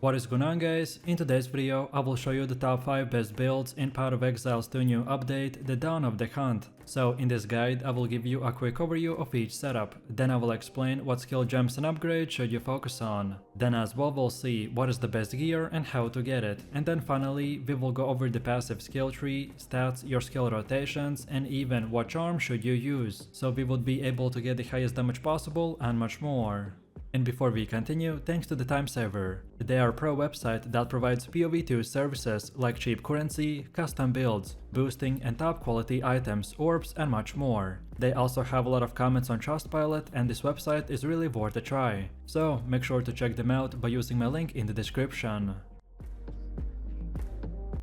What is going on, guys? In today's video I will show you the top 5 best builds in part of Exile's 2 new update, the Dawn of the Hunt. So in this guide I will give you a quick overview of each setup, then I will explain what skill gems and upgrades should you focus on. Then as well we'll see what is the best gear and how to get it, and then finally we will go over the passive skill tree, stats, your skill rotations, and even what charm should you use, so we would be able to get the highest damage possible and much more. And before we continue, thanks to the Time Saver. They are a pro website that provides POE 2 services like cheap currency, custom builds, boosting and top quality items, orbs and much more. They also have a lot of comments on Trustpilot and this website is really worth a try. So make sure to check them out by using my link in the description.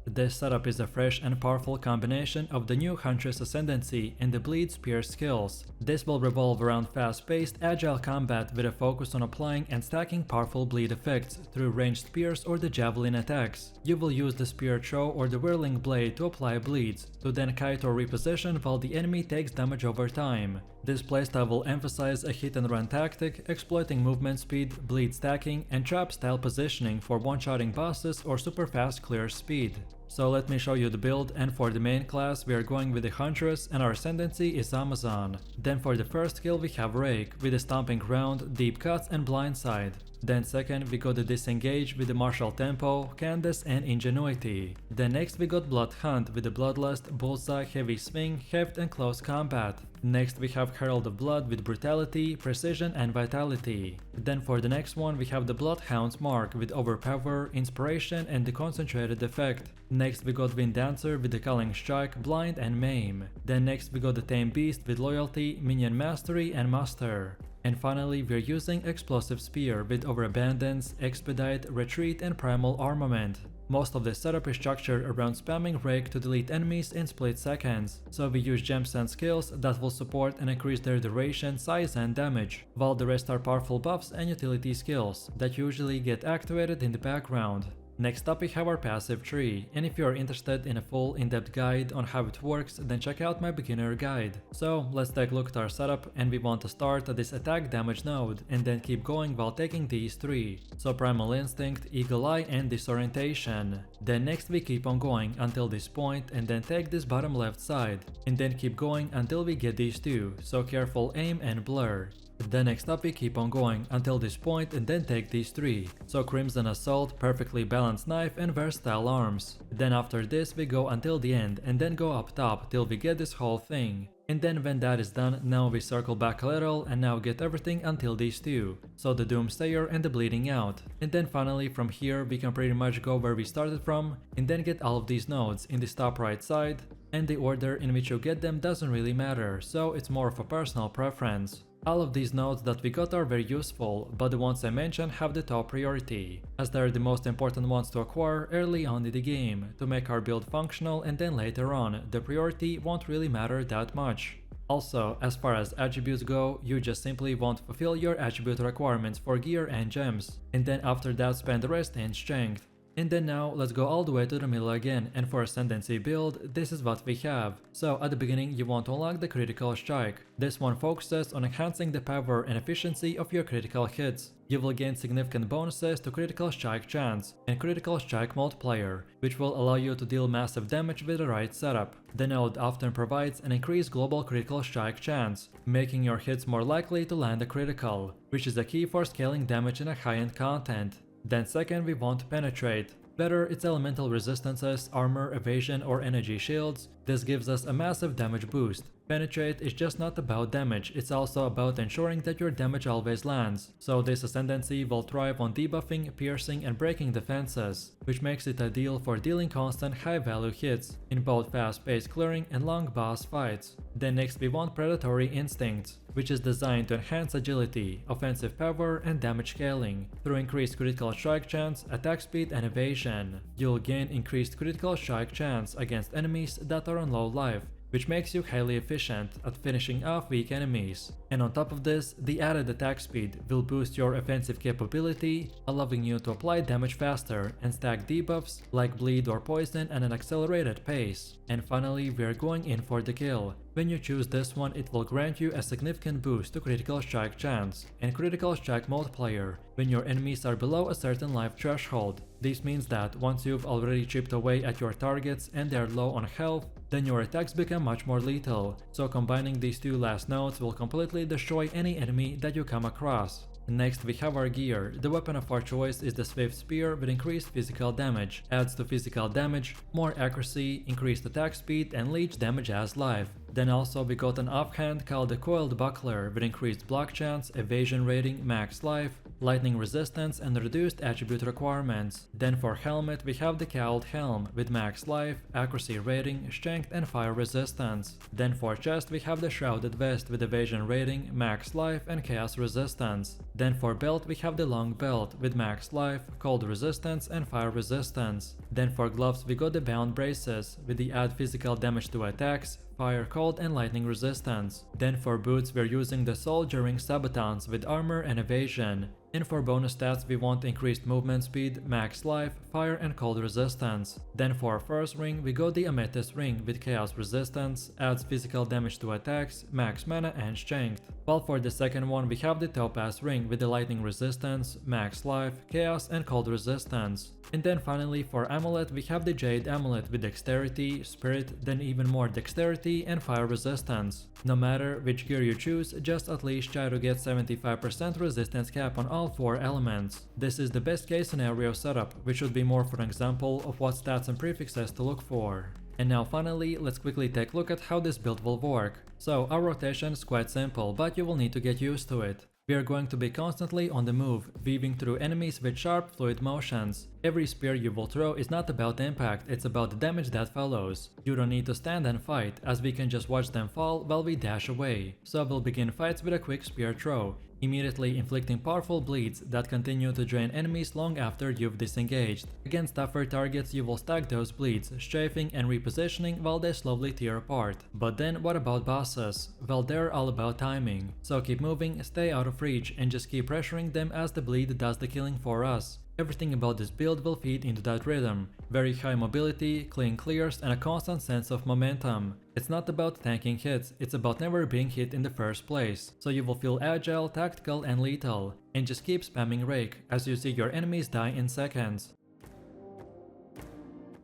This setup is a fresh and powerful combination of the new Huntress Ascendancy and the Bleed Spear skills. This will revolve around fast-paced, agile combat with a focus on applying and stacking powerful bleed effects through ranged spears or the javelin attacks. You will use the spear throw or the whirling blade to apply bleeds, to then kite or reposition while the enemy takes damage over time. This playstyle will emphasize a hit and run tactic, exploiting movement speed, bleed stacking, and trap style positioning for one-shotting bosses or super fast clear speed. So let me show you the build, and for the main class we are going with the Huntress and our ascendancy is Amazon. Then for the first skill we have Rake with the stomping ground, deep cuts and blindside. Then second we got the Disengage with the martial tempo, Candace and ingenuity. Then next we got Blood Hunt with the bloodlust, bullseye, heavy swing, heft and close combat. Next we have Herald of Blood with brutality, precision and vitality. Then for the next one we have the Bloodhound's Mark with overpower, inspiration and the concentrated effect. Next we got Wind Dancer with the Culling Strike, blind and maim. Then next we got the Tame Beast with loyalty, minion mastery and muster. And finally we're using Explosive Spear with Overabundance, Expedite, Retreat and Primal Armament. Most of the setup is structured around spamming Rake to delete enemies in split seconds, so we use gems and skills that will support and increase their duration, size and damage, while the rest are powerful buffs and utility skills that usually get activated in the background. Next up we have our passive tree, and if you are interested in a full in-depth guide on how it works, then check out my beginner guide. So let's take a look at our setup, and we want to start at this attack damage node and then keep going while taking these 3. So Primal Instinct, Eagle Eye and Disorientation. Then next we keep on going until this point and then take this bottom left side, and then keep going until we get these 2, so careful aim and blur. Then next up we keep on going until this point and then take these 3, so Crimson Assault, perfectly balanced knife and versatile arms. Then after this we go until the end and then go up top till we get this whole thing. And then when that is done, now we circle back a little and now get everything until these 2, so the Doomsayer and the Bleeding Out. And then finally from here we can pretty much go where we started from and then get all of these nodes in this top right side, and the order in which you get them doesn't really matter, so it's more of a personal preference. All of these nodes that we got are very useful, but the ones I mentioned have the top priority, as they are the most important ones to acquire early on in the game, to make our build functional, and then later on, the priority won't really matter that much. Also, as far as attributes go, you just simply won't fulfill your attribute requirements for gear and gems, and then after that spend the rest in strength. And then now let's go all the way to the middle again, and for Ascendancy build, this is what we have. So at the beginning you want to unlock the Critical Strike. This one focuses on enhancing the power and efficiency of your critical hits. You will gain significant bonuses to Critical Strike Chance and Critical Strike Multiplier, which will allow you to deal massive damage with the right setup. The node often provides an increased global Critical Strike Chance, making your hits more likely to land a critical, which is a key for scaling damage in a high-end content. Then second we want Penetrate. Whether it's elemental resistances, armor, evasion or energy shields, this gives us a massive damage boost. Penetrate is just not about damage, it's also about ensuring that your damage always lands, so this ascendancy will thrive on debuffing, piercing and breaking defenses, which makes it ideal for dealing constant high value hits in both fast-paced clearing and long boss fights. Then next we want Predatory Instincts, which is designed to enhance agility, offensive power and damage scaling through increased critical strike chance, attack speed and evasion. You'll gain increased critical strike chance against enemies that are on low life, which makes you highly efficient at finishing off weak enemies. And on top of this, the added attack speed will boost your offensive capability, allowing you to apply damage faster and stack debuffs like bleed or poison at an accelerated pace. And finally, we are going in for the kill, When you choose this one, it will grant you a significant boost to critical strike chance and critical strike multiplier when your enemies are below a certain life threshold. This means that once you've already chipped away at your targets and they are low on health, then your attacks become much more lethal. So combining these two last notes will completely destroy any enemy that you come across. Next we have our gear. The weapon of our choice is the Swift Spear with increased physical damage, adds to physical damage, more accuracy, increased attack speed and leech damage as life. Then also we got an offhand called the Coiled Buckler with increased block chance, evasion rating, max life, lightning resistance and reduced attribute requirements. Then for helmet we have the Cowled Helm with max life, accuracy rating, strength and fire resistance. Then for chest we have the Shrouded Vest with evasion rating, max life and chaos resistance. Then for belt we have the Long Belt with max life, cold resistance and fire resistance. Then for gloves we got the Bound Braces with the add physical damage to attacks, fire, cold and lightning resistance. Then for boots we're using the Soldiering Sabatons with armor and evasion. And for bonus stats we want increased movement speed, max life, fire and cold resistance. Then for our first ring we got the Amethyst Ring with chaos resistance, adds physical damage to attacks, max mana and strength. While for the second one we have the Topaz Ring with the lightning resistance, max life, chaos and cold resistance. And then finally for amulet we have the Jade Amulet with dexterity, spirit, then even more dexterity and fire resistance. No matter which gear you choose, just at least try to get 75% resistance cap on all 4 elements. This is the best case scenario setup, which should be more for an example of what stats and prefixes to look for. And now finally, let's quickly take a look at how this build will work. So our rotation is quite simple, but you will need to get used to it. We are going to be constantly on the move, weaving through enemies with sharp fluid motions. Every spear you will throw is not about impact, it's about the damage that follows. You don't need to stand and fight, as we can just watch them fall while we dash away. So we'll begin fights with a quick spear throw, immediately inflicting powerful bleeds that continue to drain enemies long after you've disengaged. Against tougher targets you will stack those bleeds, strafing and repositioning while they slowly tear apart. But then what about bosses? Well, they're all about timing. So keep moving, stay out of reach and just keep pressuring them as the bleed does the killing for us. Everything about this build will feed into that rhythm. Very high mobility, clean clears and a constant sense of momentum. It's not about tanking hits, it's about never being hit in the first place. So you will feel agile, tactical and lethal. And just keep spamming Rake as you see your enemies die in seconds.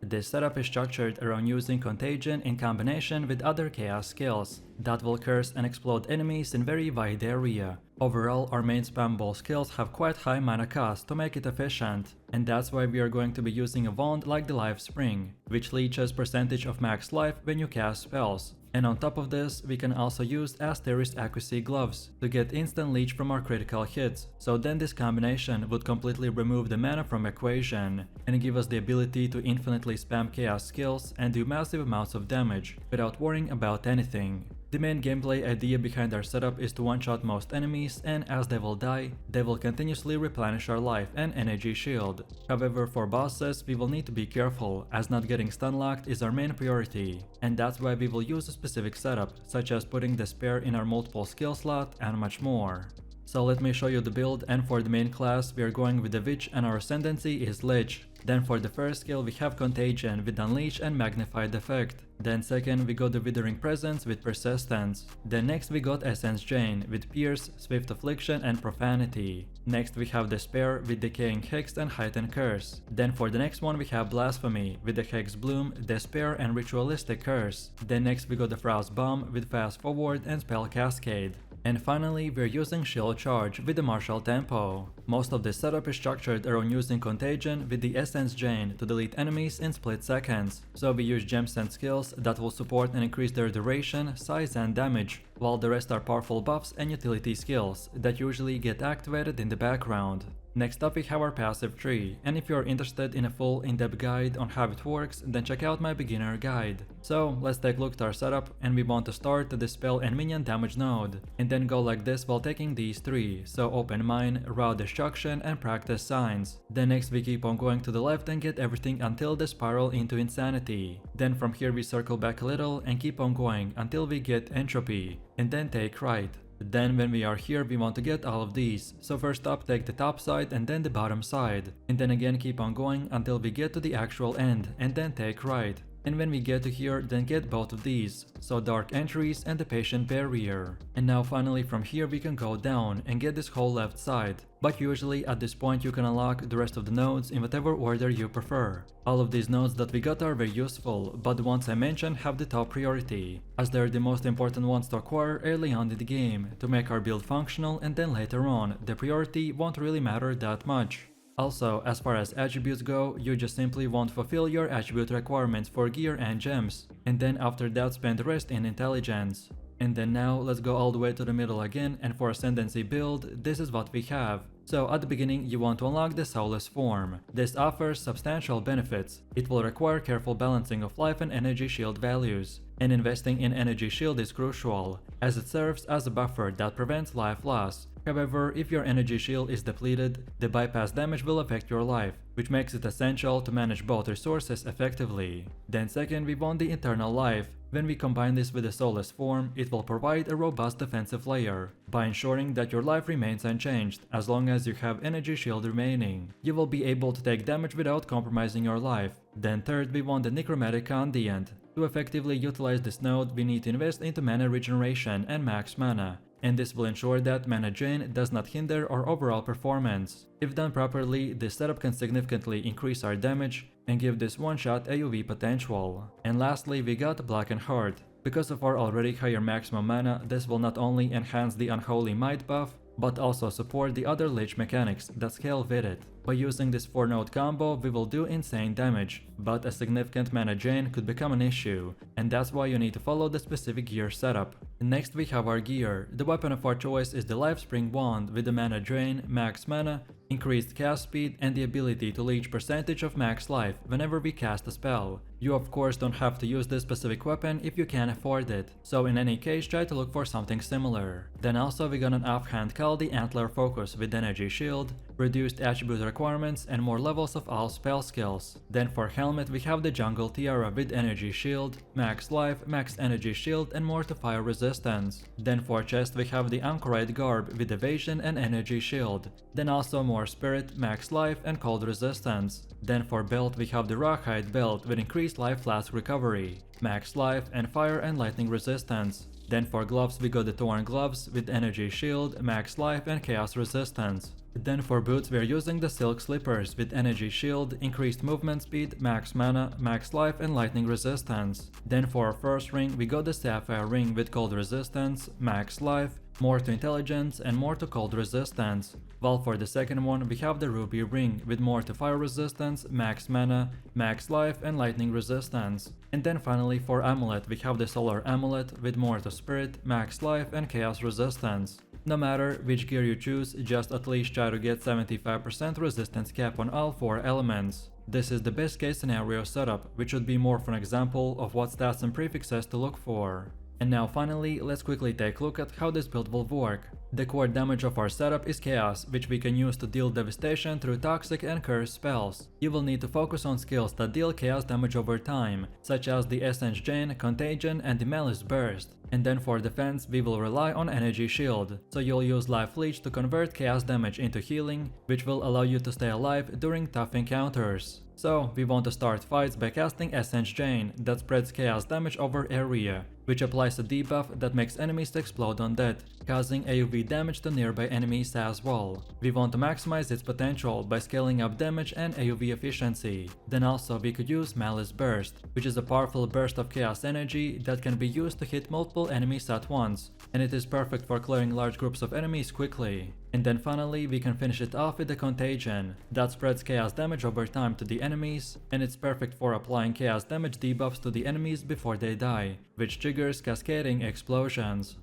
This setup is structured around using Contagion in combination with other chaos skills that will curse and explode enemies in very wide area. Overall, our main spammable skills have quite high mana cost to make it efficient, and that's why we are going to be using a wand like the Life Spring, which leeches percentage of max life when you cast spells. And on top of this, we can also use Asterisk Accuracy Gloves to get instant leech from our critical hits, so then this combination would completely remove the mana from equation and give us the ability to infinitely spam chaos skills and do massive amounts of damage without worrying about anything. The main gameplay idea behind our setup is to one-shot most enemies, and as they will die, they will continuously replenish our life and energy shield. However, for bosses, we will need to be careful, as not getting stun-locked is our main priority, and that's why we will use a specific setup, such as putting the spear in our multiple skill slot and much more. So let me show you the build, and for the main class we are going with the Witch and our ascendancy is Lich. Then for the first skill we have Contagion with Unleash and Magnified Effect. Then second we got the Withering Presence with Persistence. Then next we got Essence Drain with Pierce, Swift Affliction and Profanity. Next we have Despair with Decaying Hex and Heightened Curse. Then for the next one we have Blasphemy with the Hex Bloom, Despair and Ritualistic Curse. Then next we got the Frost Bomb with Fast Forward and Spell Cascade. And finally, we're using Shield Charge with the Martial Tempo. Most of this setup is structured around using Contagion with the Essence Drain to delete enemies in split seconds. So we use gems and skills that will support and increase their duration, size and damage, while the rest are powerful buffs and utility skills that usually get activated in the background. Next up we have our passive tree, and if you are interested in a full in-depth guide on how it works, then check out my beginner guide. So let's take a look at our setup, and we want to start the spell and minion damage node, and then go like this while taking these three, so Open Mind, Raw Destruction and Practice Signs. Then next we keep on going to the left and get everything until the spiral into Insanity. Then from here we circle back a little and keep on going until we get Entropy, and then take right. Then when we are here we want to get all of these, so first up take the top side and then the bottom side, and then again keep on going until we get to the actual end and then take right. And when we get to here, then get both of these, so Dark Entries and the Patient Barrier. And now finally from here we can go down and get this whole left side. But usually at this point you can unlock the rest of the nodes in whatever order you prefer. All of these nodes that we got are very useful, but the ones I mentioned have the top priority, as they're the most important ones to acquire early on in the game to make our build functional, and then later on the priority won't really matter that much. Also, as far as attributes go, you just simply won't fulfill your attribute requirements for gear and gems, and then after that spend the rest in intelligence. And then now let's go all the way to the middle again, and for Ascendancy build, this is what we have. So at the beginning you want to unlock the Soulless form. This offers substantial benefits. It will require careful balancing of life and energy shield values, and investing in energy shield is crucial, as it serves as a buffer that prevents life loss. However, if your energy shield is depleted, the bypass damage will affect your life, which makes it essential to manage both resources effectively. Then second, we want the Eternal Life. When we combine this with the Soulless form, it will provide a robust defensive layer, by ensuring that your life remains unchanged as long as you have energy shield remaining. You will be able to take damage without compromising your life. Then third, we want the Necromantic Condient. To effectively utilize this node, we need to invest into mana regeneration and max mana, and this will ensure that mana drain does not hinder our overall performance. If done properly, this setup can significantly increase our damage and give this one-shot AoE potential. And lastly, we got Blackened Heart. Because of our already higher maximum mana, this will not only enhance the Unholy Might buff, but also support the other lich mechanics that scale with it. By using this 4-node combo, we will do insane damage, but a significant mana drain could become an issue, and that's why you need to follow the specific gear setup. Next we have our gear. The weapon of our choice is the Lifespring Wand with the mana drain, max mana, increased cast speed, and the ability to leech percentage of max life whenever we cast a spell. You of course don't have to use this specific weapon if you can't afford it, so in any case try to look for something similar. Then also we got an offhand called the Antler Focus with energy shield, reduced attribute requirements, and more levels of all spell skills. Then for helmet we have the Jungle Tiara with energy shield, max life, max energy shield, and more to fire resistance. Then for chest we have the Anchorite Garb with evasion and energy shield. Then also more spirit, max life, and cold resistance. Then for belt we have the Rawhide Belt with increased life flask recovery, max life, and fire and lightning resistance. Then for gloves we got the Torn Gloves with energy shield, max life, and chaos resistance. Then for boots we are using the Silk Slippers with energy shield, increased movement speed, max mana, max life, and lightning resistance. Then for our first ring we got the Sapphire Ring with cold resistance, max life, more to intelligence, and more to cold resistance. While for the second one we have the Ruby Ring with more to fire resistance, max mana, max life, and lightning resistance. And then finally for amulet we have the Solar Amulet with more to spirit, max life, and chaos resistance. No matter which gear you choose, just at least try to get 75% resistance cap on all 4 elements. This is the best case scenario setup, which should be more of an example of what stats and prefixes to look for. And now finally, let's quickly take a look at how this build will work. The core damage of our setup is Chaos, which we can use to deal devastation through toxic and cursed spells. You will need to focus on skills that deal Chaos damage over time, such as the Essence Chain, Contagion, and the Malice Burst. And then for defense, we will rely on Energy Shield, so you'll use Life Leech to convert Chaos damage into healing, which will allow you to stay alive during tough encounters. So, we want to start fights by casting Essence Chain that spreads Chaos damage over area, which applies a debuff that makes enemies explode on death, causing AoE damage to nearby enemies as well. We want to maximize its potential by scaling up damage and AoE efficiency. Then also we could use Malice Burst, which is a powerful burst of Chaos energy that can be used to hit multiple enemies at once, and it is perfect for clearing large groups of enemies quickly. And then finally we can finish it off with the Contagion, that spreads Chaos damage over time to the enemies, and it's perfect for applying Chaos damage debuffs to the enemies before they die, which triggers cascading explosions.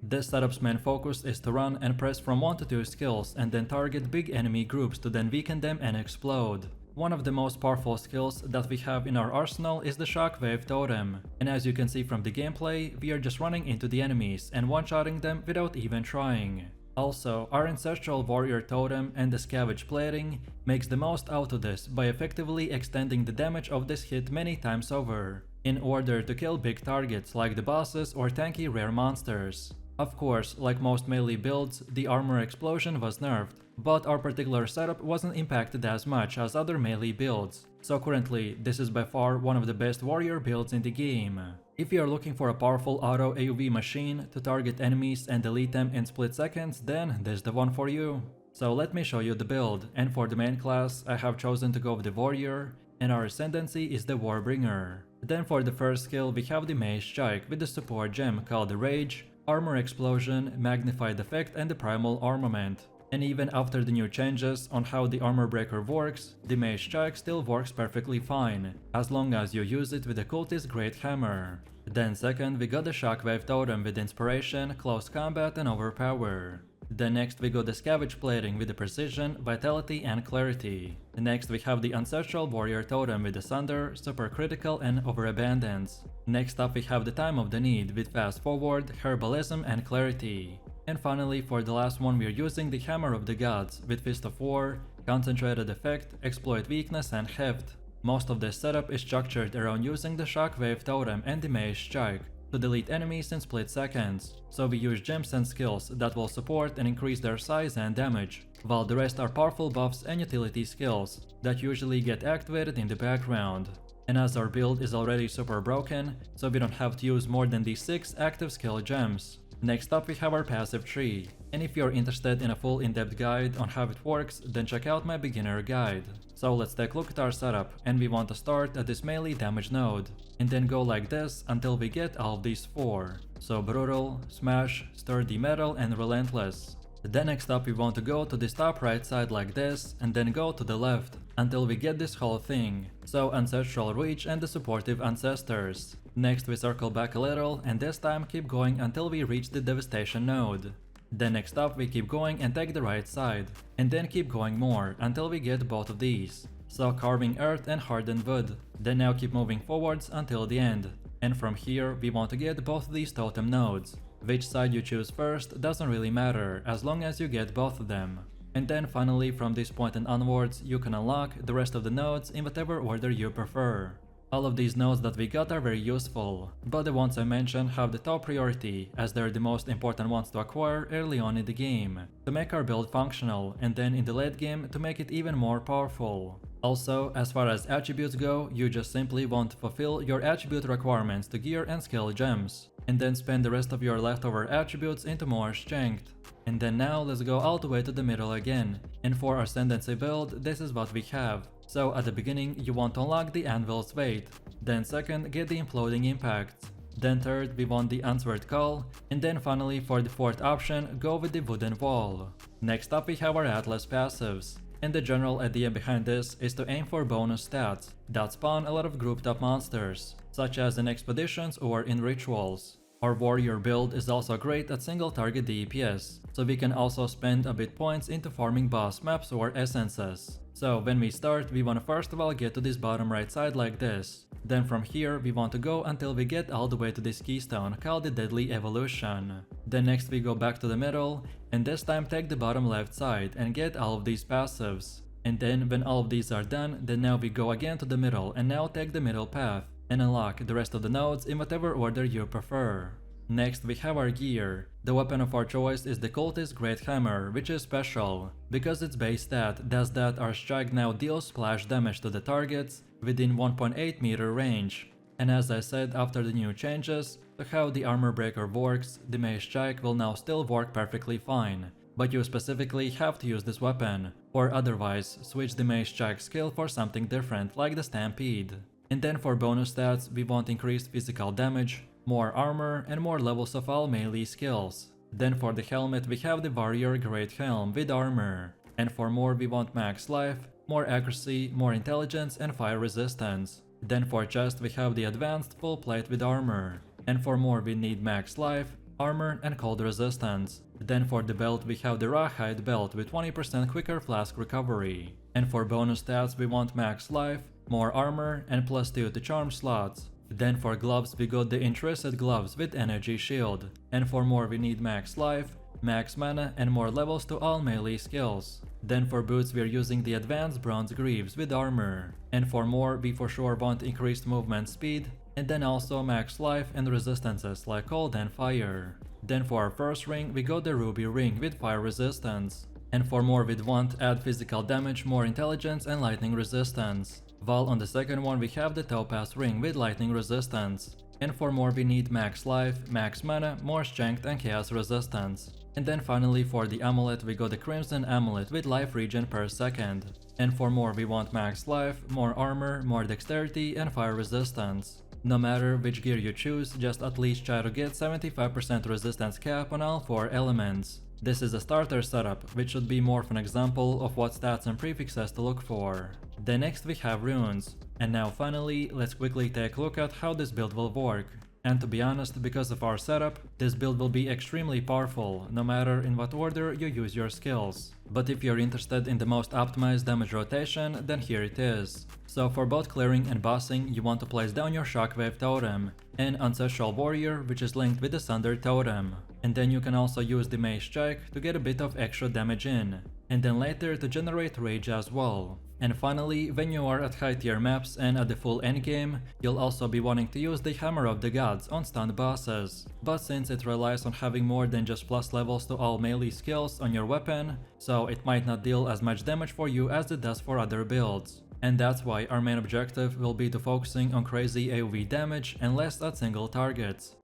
This setup's main focus is to run and press from 1 to 2 skills and then target big enemy groups to then weaken them and explode. One of the most powerful skills that we have in our arsenal is the Shockwave totem, and as you can see from the gameplay, we are just running into the enemies and one-shotting them without even trying. Also, our Ancestral Warrior totem and the Scavenge plating makes the most out of this by effectively extending the damage of this hit many times over, in order to kill big targets like the bosses or tanky rare monsters. Of course, like most melee builds, the armor explosion was nerfed, but our particular setup wasn't impacted as much as other melee builds, so currently this is by far one of the best warrior builds in the game. If you are looking for a powerful auto AoV machine to target enemies and delete them in split seconds, then this is the one for you. So let me show you the build, and for the main class I have chosen to go with the warrior, and our ascendancy is the warbringer. Then for the first skill we have the mage strike with the support gem called the rage, armor explosion, magnified effect and the primal armament. And even after the new changes on how the armor breaker works, the mage strike still works perfectly fine, as long as you use it with the cultist great hammer. Then second we got the Shockwave totem with inspiration, close combat and overpower. Then next we got the scavenge plating with the precision, vitality and clarity. Next we have the ancestral warrior totem with the sunder, super critical and overabundance. Next up we have the time of the need with fast forward, herbalism and clarity. And finally for the last one we are using the hammer of the gods with fist of war, concentrated effect, exploit weakness and heft. Most of this setup is structured around using the Shockwave totem and the mage strike to delete enemies in split seconds, so we use gems and skills that will support and increase their size and damage, while the rest are powerful buffs and utility skills that usually get activated in the background. And as our build is already super broken, so we don't have to use more than these 6 active skill gems. Next up we have our passive tree, and if you're interested in a full in-depth guide on how it works, then check out my beginner guide. So let's take a look at our setup, and we want to start at this melee damage node, and then go like this until we get all of these 4. So brutal, smash, sturdy metal and relentless. Then next up we want to go to this top right side like this, and then go to the left until we get this whole thing, so ancestral reach and the supportive ancestors. Next we circle back a little and this time keep going until we reach the devastation node. Then next up we keep going and take the right side, and then keep going more until we get both of these, so carving earth and hardened wood. Then now keep moving forwards until the end, and from here we want to get both of these totem nodes. Which side you choose first doesn't really matter as long as you get both of them. And then finally from this point and onwards you can unlock the rest of the nodes in whatever order you prefer. All of these nodes that we got are very useful, but the ones I mentioned have the top priority as they're the most important ones to acquire early on in the game, to make our build functional, and then in the late game to make it even more powerful. Also, as far as attributes go, you just simply want to fulfill your attribute requirements to gear and skill gems, and then spend the rest of your leftover attributes into more strength. And then now let's go all the way to the middle again, and for our ascendancy build this is what we have. So at the beginning you want to unlock the anvil's weight, then second get the imploding impacts, then third we want the answered call, and then finally for the fourth option go with the wooden wall. Next up we have our atlas passives, and the general idea behind this is to aim for bonus stats that spawn a lot of grouped up monsters, such as in expeditions or in rituals. Our warrior build is also great at single target DPS, so we can also spend a bit points into farming boss maps or essences. So when we start, we want to first of all get to this bottom right side like this. Then from here we want to go until we get all the way to this keystone called the Deadly Evolution. Then next we go back to the middle, and this time take the bottom left side and get all of these passives. And then when all of these are done, then now we go again to the middle and now take the middle path and unlock the rest of the nodes in whatever order you prefer. Next we have our gear. The weapon of our choice is the cultist great hammer, which is special because its base stat does that our strike now deals splash damage to the targets within 1.8 meter range. And as I said, after the new changes to how the armor breaker works, the mage strike will now still work perfectly fine, but you specifically have to use this weapon, or otherwise switch the mage strike skill for something different like the stampede. And then for bonus stats we want increased physical damage, more armor and more levels of all melee skills. Then for the helmet we have the warrior great helm with armor, and for more we want max life, more accuracy, more intelligence and fire resistance. Then for chest we have the advanced full plate with armor, and for more we need max life, armor and cold resistance. Then for the belt we have the rawhide belt with 20% quicker flask recovery, and for bonus stats we want max life, more armor and +2 to charm slots. Then for gloves we got the interested gloves with energy shield, and for more we need max life, max mana and more levels to all melee skills. Then for boots we are using the advanced bronze greaves with armor, and for more we for sure want increased movement speed, and then also max life and resistances like cold and fire. Then for our first ring we got the ruby ring with fire resistance. And for more we'd want add physical damage, more intelligence and lightning resistance. While on the second one we have the topaz ring with lightning resistance. And for more we need max life, max mana, more strength and chaos resistance. And then finally for the amulet we got the crimson amulet with life regen per second. And for more we want max life, more armor, more dexterity and fire resistance. No matter which gear you choose, just at least try to get 75% resistance cap on all 4 elements. This is a starter setup, which should be more of an example of what stats and prefixes to look for. Then next we have runes. And now finally, let's quickly take a look at how this build will work. And to be honest, because of our setup, this build will be extremely powerful, no matter in what order you use your skills. But if you're interested in the most optimized damage rotation, then here it is. So for both clearing and bossing, you want to place down your Shockwave totem, and Ancestral Warrior, which is linked with the Sunder totem. And then you can also use the Mage Strike to get a bit of extra damage in, and then later to generate Rage as well. And finally, when you are at high tier maps and at the full endgame, you'll also be wanting to use the Hammer of the Gods on stunned bosses. But since it relies on having more than just plus levels to all melee skills on your weapon, so it might not deal as much damage for you as it does for other builds. And that's why our main objective will be to focusing on crazy AoE damage and less at single targets.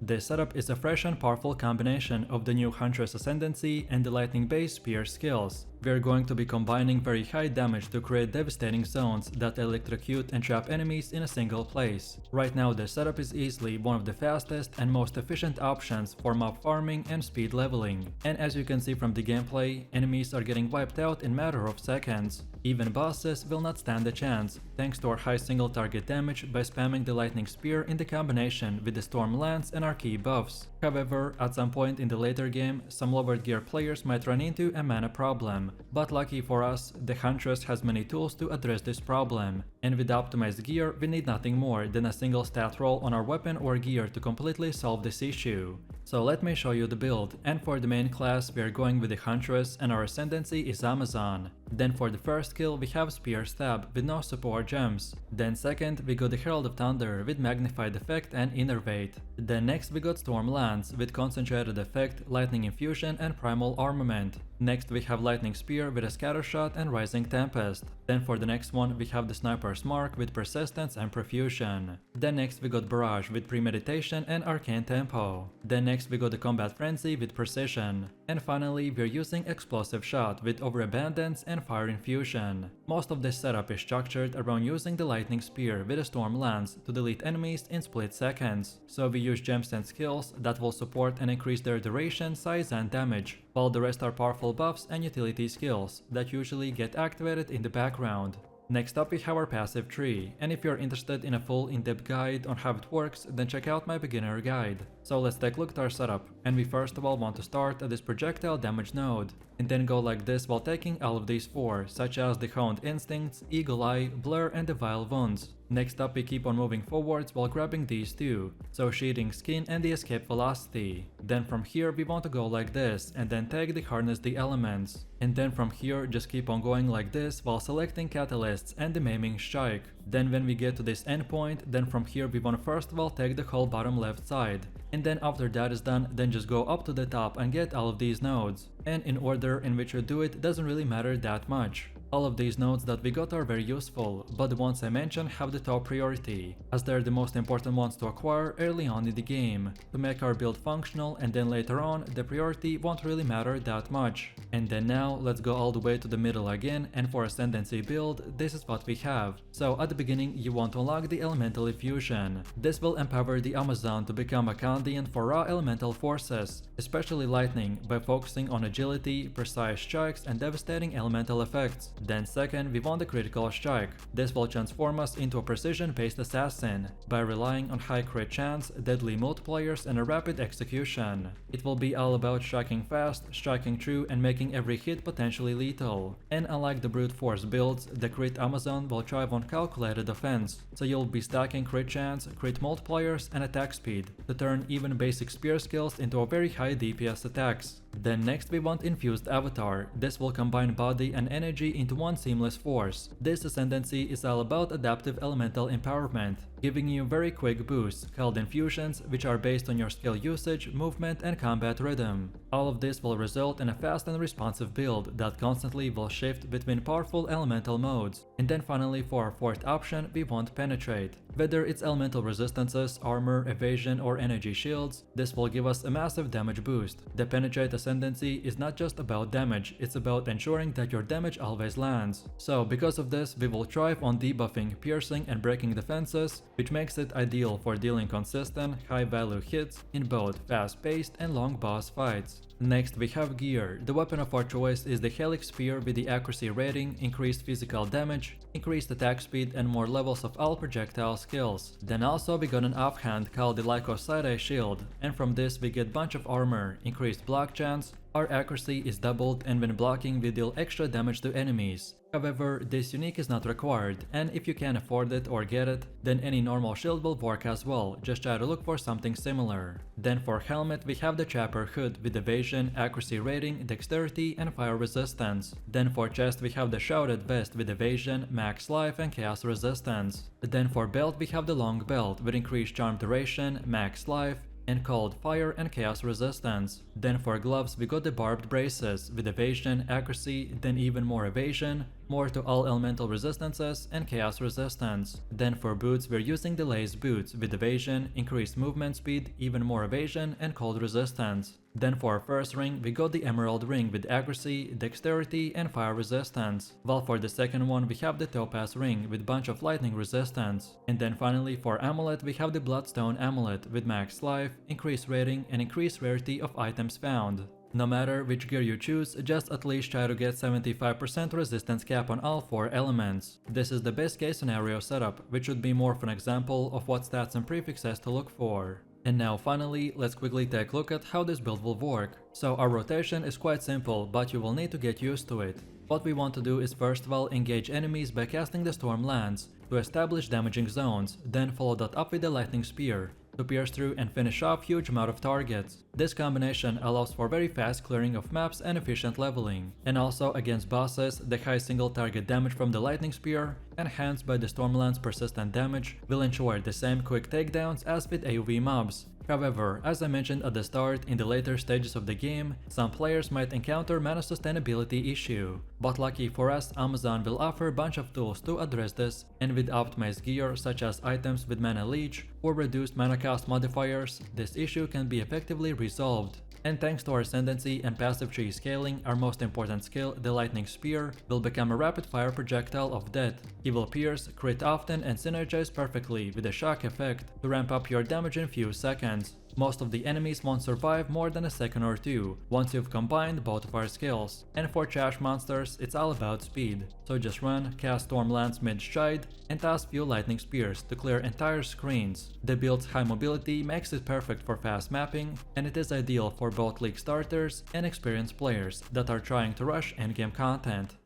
This setup is a fresh and powerful combination of the new Huntress Ascendancy and the lightning based spear skills. We are going to be combining very high damage to create devastating zones that electrocute and trap enemies in a single place. Right now this setup is easily one of the fastest and most efficient options for mob farming and speed leveling. And as you can see from the gameplay, enemies are getting wiped out in a matter of seconds. Even bosses will not stand a chance, thanks to our high single target damage by spamming the lightning spear in the combination with the storm lance and our key buffs. However, at some point in the later game, some lower gear players might run into a mana problem. But lucky for us, the Huntress has many tools to address this problem, and with optimized gear we need nothing more than a single stat roll on our weapon or gear to completely solve this issue. So let me show you the build, and for the main class we are going with the Huntress and our ascendancy is Amazon. Then for the first skill we have Spear Stab with no support gems. Then second we got the Herald of Thunder with magnified effect and innervate. Then next we got Storm Lance with concentrated effect, lightning infusion and primal armament. Next we have Lightning Spear with a scatter shot and Rising Tempest. Then for the next one we have the Sniper's Mark with persistence and profusion. Then next we got Barrage with premeditation and arcane tempo. Then next we got the Combat Frenzy with precision. And finally we're using Explosive Shot with overabundance and fire infusion. Most of this setup is structured around using the Lightning Spear with a Storm Lance to delete enemies in split seconds. So we use gems and skills that will support and increase their duration, size and damage, while the rest are powerful buffs and utility skills that usually get activated in the background. Next up we have our passive tree, and if you're interested in a full in-depth guide on how it works, then check out my beginner guide. So let's take a look at our setup, and we first of all want to start at this projectile damage node, and then go like this while taking all of these 4, such as the Honed Instincts, Eagle Eye, Blur and the Vile Wounds. Next up we keep on moving forwards while grabbing these 2, so Sheathing Skin and the Escape Velocity. Then from here we want to go like this, and then take the Harness the Elements. And then from here just keep on going like this while selecting Catalysts and the Maiming Strike. Then when we get to this endpoint, then from here we want to first of all take the whole bottom left side. And then after that is done, then just go up to the top and get all of these nodes. And in order in which you do it doesn't really matter that much. All of these nodes that we got are very useful, but the ones I mentioned have the top priority, as they're the most important ones to acquire early on in the game, to make our build functional, and then later on the priority won't really matter that much. And then now let's go all the way to the middle again, and for Ascendancy build, this is what we have. So at the beginning you want to unlock the Elemental Infusion. This will empower the Amazon to become a conduit for raw elemental forces, especially lightning, by focusing on agility, precise strikes and devastating elemental effects. Then second, we want the Critical Strike. This will transform us into a precision-based assassin, by relying on high crit chance, deadly multipliers and a rapid execution. It will be all about striking fast, striking true and making every hit potentially lethal. And unlike the brute force builds, the Crit Amazon will thrive on calculated offense, so you'll be stacking crit chance, crit multipliers and attack speed to turn even basic spear skills into a very high DPS attacks. Then next we want Infused Avatar. This will combine body and energy into one seamless force. This ascendancy is all about adaptive elemental empowerment, giving you very quick boosts called infusions, which are based on your skill usage, movement and combat rhythm. All of this will result in a fast and responsive build that constantly will shift between powerful elemental modes. And then finally for our fourth option we want Penetrate. Whether it's elemental resistances, armor, evasion or energy shields, this will give us a massive damage boost. The Penetrate ascendancy is not just about damage, it's about ensuring that your damage always lands. So because of this we will thrive on debuffing, piercing and breaking defenses, which makes it ideal for dealing consistent, high value hits in both fast-paced and long boss fights. Next we have gear. The weapon of our choice is the Helix Spear with the accuracy rating, increased physical damage, increased attack speed and more levels of all projectile skills. Then also we got an offhand called the Lycos Side-Eye Shield, and from this we get bunch of armor, increased block chance, our accuracy is doubled and when blocking we deal extra damage to enemies. However, this unique is not required, and if you can afford it or get it, then any normal shield will work as well, just try to look for something similar. Then for helmet we have the Trapper Hood with evasion, accuracy rating, dexterity and fire resistance. Then for chest we have the Shrouded Vest with evasion, max life and chaos resistance. Then for belt we have the Long Belt with increased charm duration, max life, and called fire and chaos resistance. Then for gloves we got the Barbed Braces with evasion, accuracy, then even more evasion, more to all elemental resistances and chaos resistance. Then for boots we're using the Lace Boots with evasion, increased movement speed, even more evasion and cold resistance. Then for our first ring we got the Emerald Ring with accuracy, dexterity and fire resistance, while for the second one we have the Topaz Ring with bunch of lightning resistance. And then finally for amulet we have the Bloodstone Amulet with max life, increased rating and increased rarity of items found. No matter which gear you choose, just at least try to get 75% resistance cap on all 4 elements. This is the best case scenario setup, which would be more of an example of what stats and prefixes to look for. And now finally, let's quickly take a look at how this build will work. So our rotation is quite simple, but you will need to get used to it. What we want to do is first of all engage enemies by casting the Storm Lance to establish damaging zones, then follow that up with the Lightning Spear to pierce through and finish off huge amount of targets. This combination allows for very fast clearing of maps and efficient leveling. And also against bosses, the high single target damage from the Lightning Spear, enhanced by the Stormland's persistent damage, will ensure the same quick takedowns as with AoE mobs. However, as I mentioned at the start, in the later stages of the game, some players might encounter mana sustainability issue. But lucky for us, Amazon will offer a bunch of tools to address this, and with optimized gear such as items with mana leech or reduced mana cost modifiers, this issue can be effectively resolved. And thanks to our ascendancy and passive tree scaling, our most important skill, the Lightning Spear, will become a rapid fire projectile of death. He will pierce, crit often and synergize perfectly with a shock effect to ramp up your damage in few seconds. Most of the enemies won't survive more than a second or two once you've combined both of our skills. And for trash monsters, it's all about speed. So just run, cast Storm Lance mid-stride, and toss few Lightning Spears to clear entire screens. The build's high mobility makes it perfect for fast mapping, and it is ideal for both League starters and experienced players that are trying to rush endgame content.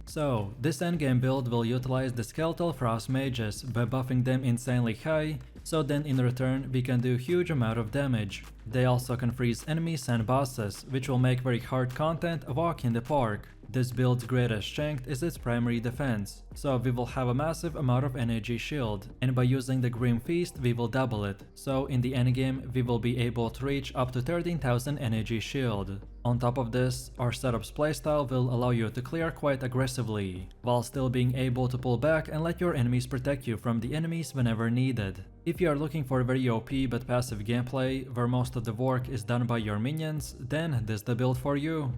So, this endgame build will utilize the Skeletal Frost Mages by buffing them insanely high, so then in return we can do huge amount of damage. They also can freeze enemies and bosses, which will make very hard content a walk in the park. This build's greatest strength is its primary defense, so we will have a massive amount of energy shield, and by using the Grim Feast we will double it, so in the endgame we will be able to reach up to 13,000 energy shield. On top of this, our setup's playstyle will allow you to clear quite aggressively, while still being able to pull back and let your enemies protect you from the enemies whenever needed. If you are looking for very OP but passive gameplay, where most of the work is done by your minions, then this is the build for you.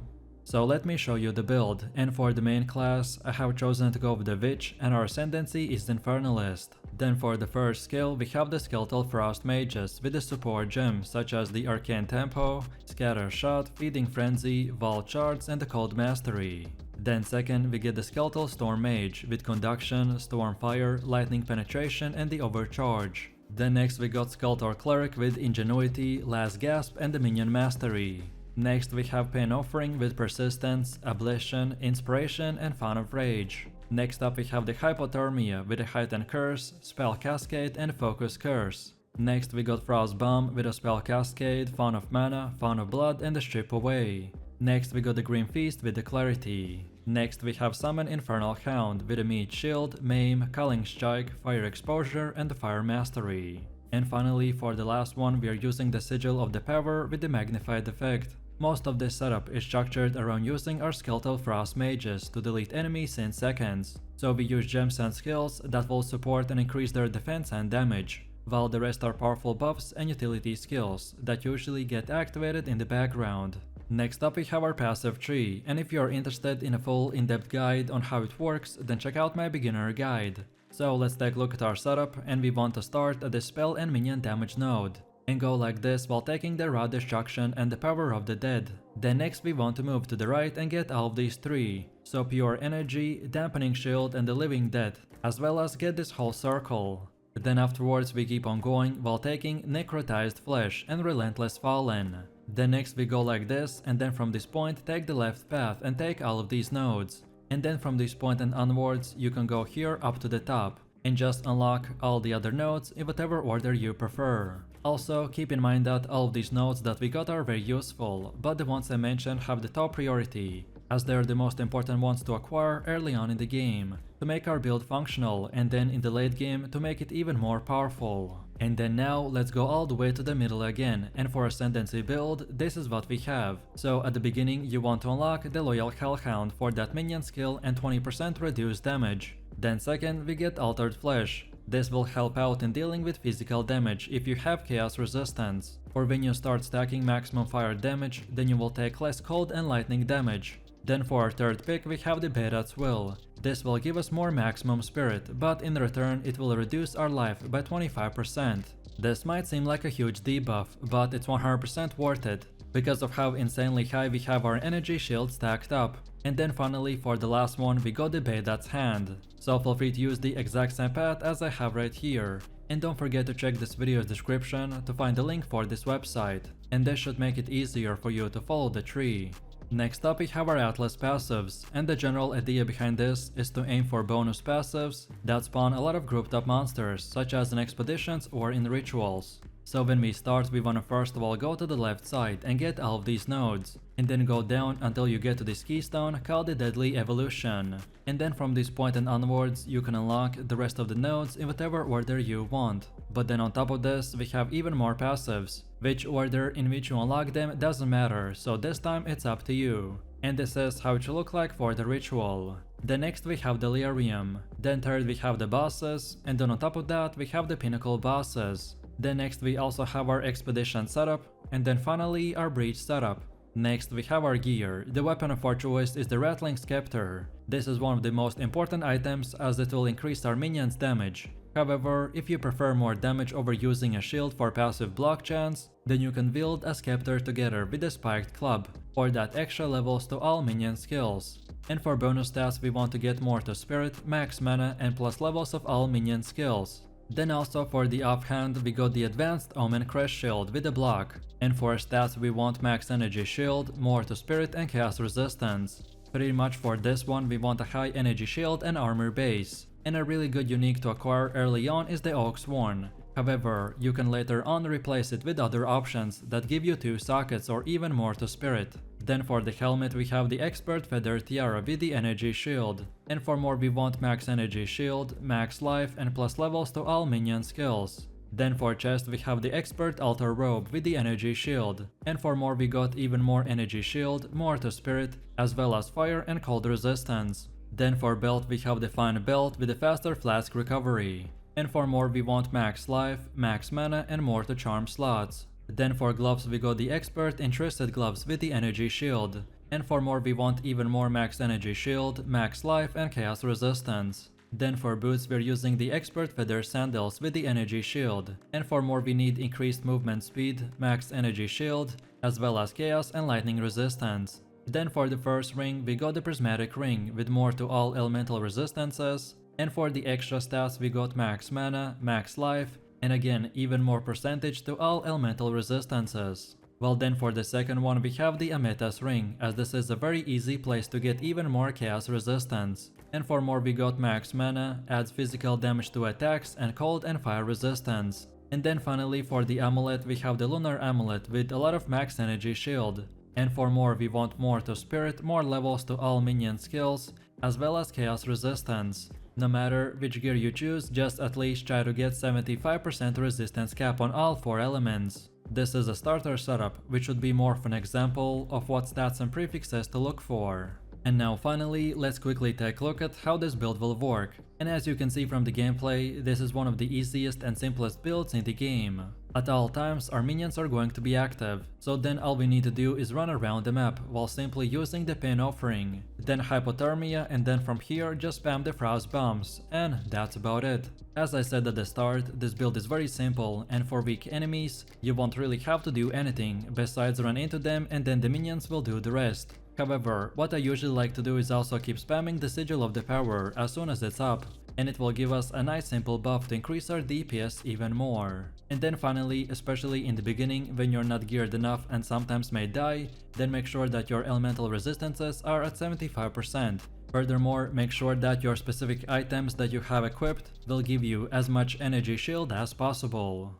So let me show you the build, and for the main class, I have chosen to go with the Witch and our ascendancy is the Infernalist. Then for the first skill, we have the Skeletal Frost Mages with the support gems such as the Arcane Tempo, Scatter Shot, Feeding Frenzy, Vault Shards and the Cold Mastery. Then second, we get the Skeletal Storm Mage with Conduction, Storm Fire, Lightning Penetration and the Overcharge. Then next we got Skeletor Cleric with Ingenuity, Last Gasp and the Minion Mastery. Next we have Pain Offering with Persistence, Ablution, Inspiration and Fawn of Rage. Next up we have the Hypothermia with a Heightened Curse, Spell Cascade and Focus Curse. Next we got Frost Bomb with a spell Cascade, Fawn of Mana, Fawn of Blood and the Strip Away. Next we got the Grim Feast with the Clarity. Next we have Summon Infernal Hound with a Mage Shield, Maim, Culling Strike, Fire Exposure and the Fire Mastery. And finally for the last one we are using the Sigil of the Power with the Magnified effect. Most of this setup is structured around using our Skeletal Frost Mages to delete enemies in seconds. So we use gems and skills that will support and increase their defense and damage, while the rest are powerful buffs and utility skills that usually get activated in the background. Next up we have our passive tree, and if you are interested in a full in-depth guide on how it works, then check out my beginner guide. So let's take a look at our setup, and we want to start at the spell and minion damage node, and go like this while taking the Raw Destruction and the Power of the Dead. Then next we want to move to the right and get all of these three, so Pure Energy, Dampening Shield and the Living Dead, as well as get this whole circle. Then afterwards we keep on going while taking Necrotized Flesh and Relentless Fallen. Then next we go like this, and then from this point take the left path and take all of these nodes. And then from this point and onwards you can go here up to the top and just unlock all the other nodes in whatever order you prefer. Also keep in mind that all of these nodes that we got are very useful, but the ones I mentioned have the top priority, as they are the most important ones to acquire early on in the game, to make our build functional, and then in the late game to make it even more powerful. And then now let's go all the way to the middle again, and for Ascendancy build, this is what we have. So at the beginning you want to unlock the Loyal Hellhound for that minion skill and 20% reduced damage. Then second we get Altered Flesh. This will help out in dealing with physical damage if you have chaos resistance, or when you start stacking maximum fire damage, then you will take less cold and lightning damage. Then for our third pick we have the Berat's Will. This will give us more maximum spirit, but in return it will reduce our life by 25%. This might seem like a huge debuff, but it's 100% worth it, because of how insanely high we have our energy shield stacked up. And then finally for the last one we got the Berat's Hand, so feel free to use the exact same path as I have right here. And don't forget to check this video's description to find the link for this website, and this should make it easier for you to follow the tree. Next up we have our Atlas passives, and the general idea behind this is to aim for bonus passives that spawn a lot of grouped up monsters, such as in expeditions or in rituals. So when we start we wanna first of all go to the left side and get all of these nodes, and then go down until you get to this keystone called the Deadly Evolution. And then from this point and onwards you can unlock the rest of the nodes in whatever order you want. But then on top of this we have even more passives. Which order in which you unlock them doesn't matter, so this time it's up to you. And this is how it should look like for the ritual. Then next we have the Delirium. Then third we have the bosses, and then on top of that we have the pinnacle bosses. Then next we also have our expedition setup, and then finally our breach setup. Next we have our gear. The weapon of our choice is the Rattling Scepter. This is one of the most important items as it will increase our minions' damage. However, if you prefer more damage over using a shield for passive block chance, then you can wield a scepter together with a spiked club, for that extra levels to all minion skills. And for bonus stats we want to get more to spirit, max mana and plus levels of all minion skills. Then also for the offhand we got the Advanced Omen Crest Shield with a block, and for stats we want max energy shield, more to spirit and chaos resistance. Pretty much for this one we want a high energy shield and armor base, and a really good unique to acquire early on is the Oak Sworn. However, you can later on replace it with other options that give you 2 sockets or even more to spirit. Then for the helmet we have the Expert Feather Tiara with the energy shield, and for more we want max energy shield, max life and plus levels to all minion skills. Then for chest we have the Expert Altar Robe with the energy shield, and for more we got even more energy shield, more to spirit, as well as fire and cold resistance. Then for belt we have the Fine Belt with the faster flask recovery, and for more we want max life, max mana and more to charm slots. Then for gloves we got the Expert Interested Gloves with the energy shield, and for more we want even more max energy shield, max life and chaos resistance. Then for boots we're using the Expert Feather Sandals with the energy shield, and for more we need increased movement speed, max energy shield, as well as chaos and lightning resistance. Then for the first ring we got the Prismatic Ring with more to all elemental resistances, and for the extra stats we got max mana, max life, and again even more percentage to all elemental resistances. Well then for the second one we have the Amethyst Ring, as this is a very easy place to get even more chaos resistance. And for more we got max mana, adds physical damage to attacks and cold and fire resistance. And then finally for the amulet we have the lunar amulet with a lot of max energy shield. And for more we want more to spirit, more levels to all minion skills, as well as chaos resistance. No matter which gear you choose, just at least try to get 75% resistance cap on all 4 elements. This is a starter setup, which should be more of an example of what stats and prefixes to look for. And now finally, let's quickly take a look at how this build will work. And as you can see from the gameplay, this is one of the easiest and simplest builds in the game. At all times, our minions are going to be active, so then all we need to do is run around the map while simply using the pain offering, then hypothermia, and then from here just spam the frost bombs, and that's about it. As I said at the start, this build is very simple, and for weak enemies, you won't really have to do anything besides run into them and then the minions will do the rest. However, what I usually like to do is also keep spamming the Sigil of the Power as soon as it's up, and it will give us a nice simple buff to increase our DPS even more. And then finally, especially in the beginning when you're not geared enough and sometimes may die, then make sure that your elemental resistances are at 75%. Furthermore, make sure that your specific items that you have equipped will give you as much energy shield as possible.